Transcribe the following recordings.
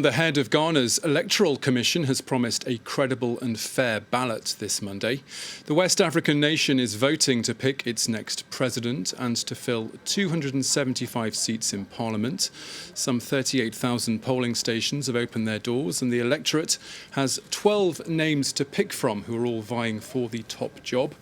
The head of Ghana's Electoral Commission has promised a credible and fair ballot this Monday. The West African nation is voting to pick its next president and to fill 275 seats in Parliament. Some 38,000 polling stations have opened their doors, and the electorate has 12 names to pick from who are all vying for the top job.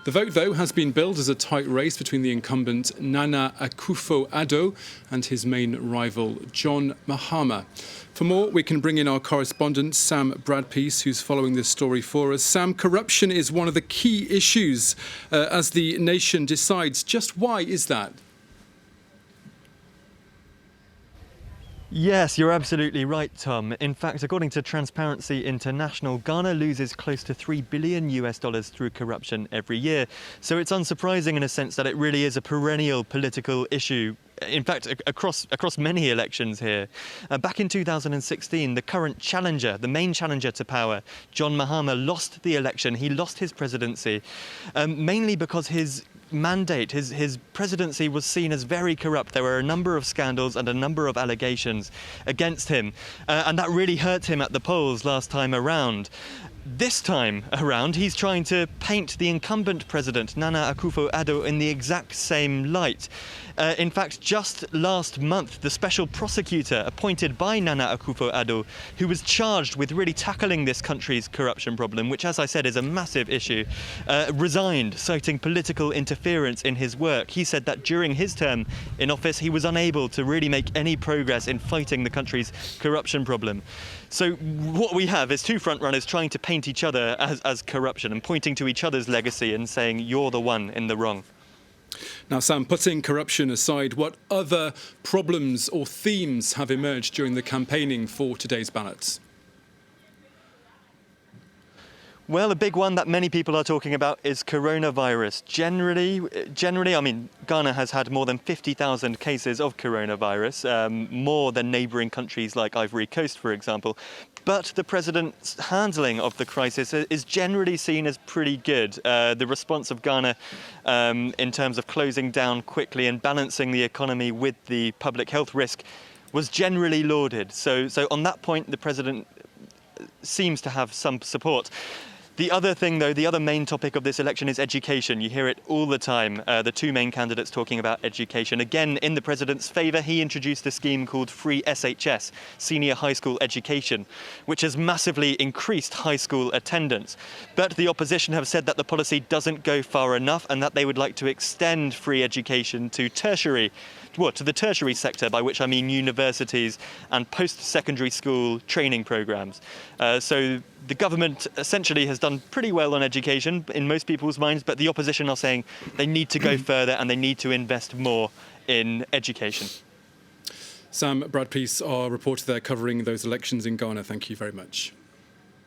The vote, though, has been billed as a tight race between the incumbent Nana Akufo-Addo and his main rival John Mahama. For more, we can bring in our correspondent, Sam Bradpiece, who's following this story for us. Sam, corruption is one of the key issues as the nation decides. Just why is that? Yes, you're absolutely right, Tom. In fact, according to Transparency International, Ghana loses close to $3 billion through corruption every year. So it's unsurprising in a sense that it really is a perennial political issue. In fact, across many elections here. Back in 2016, the current challenger, the main challenger to power, John Mahama, lost the election. He lost his presidency, mainly because his mandate, his presidency was seen as very corrupt. There were a number of scandals and a number of allegations against him, and that really hurt him at the polls last time around. This time around, he's trying to paint the incumbent president, Nana Akufo-Addo, in the exact same light. In fact, just last month, the special prosecutor appointed by Nana Akufo-Addo, who was charged with really tackling this country's corruption problem, which, as I said, is a massive issue, resigned, citing political interference in his work. He said that during his term in office, he was unable to really make any progress in fighting the country's corruption problem. So what we have is two frontrunners trying to paint each other as corruption and pointing to each other's legacy and saying, you're the one in the wrong. Now, Sam, putting corruption aside, what other problems or themes have emerged during the campaigning for today's ballots? Well, a big one that many people are talking about is coronavirus. Generally, I mean, Ghana has had more than 50,000 cases of coronavirus, more than neighbouring countries like Ivory Coast, for example. But the president's handling of the crisis is generally seen as pretty good. The response of Ghana in terms of closing down quickly and balancing the economy with the public health risk was generally lauded. So on that point, the president seems to have some support. The other thing, though, the other main topic of this election is education. You hear it all the time, the two main candidates talking about education. Again, in the president's favour, he introduced a scheme called Free SHS, Senior High School Education, which has massively increased high school attendance. But the opposition have said that the policy doesn't go far enough and that they would like to extend free education to the tertiary sector, by which I mean universities and post-secondary school training programs. So the government essentially has done pretty well on education in most people's minds, but the opposition are saying they need to go further and they need to invest more in education. Sam Bradpiece, our reporter there covering those elections in Ghana. Thank you very much.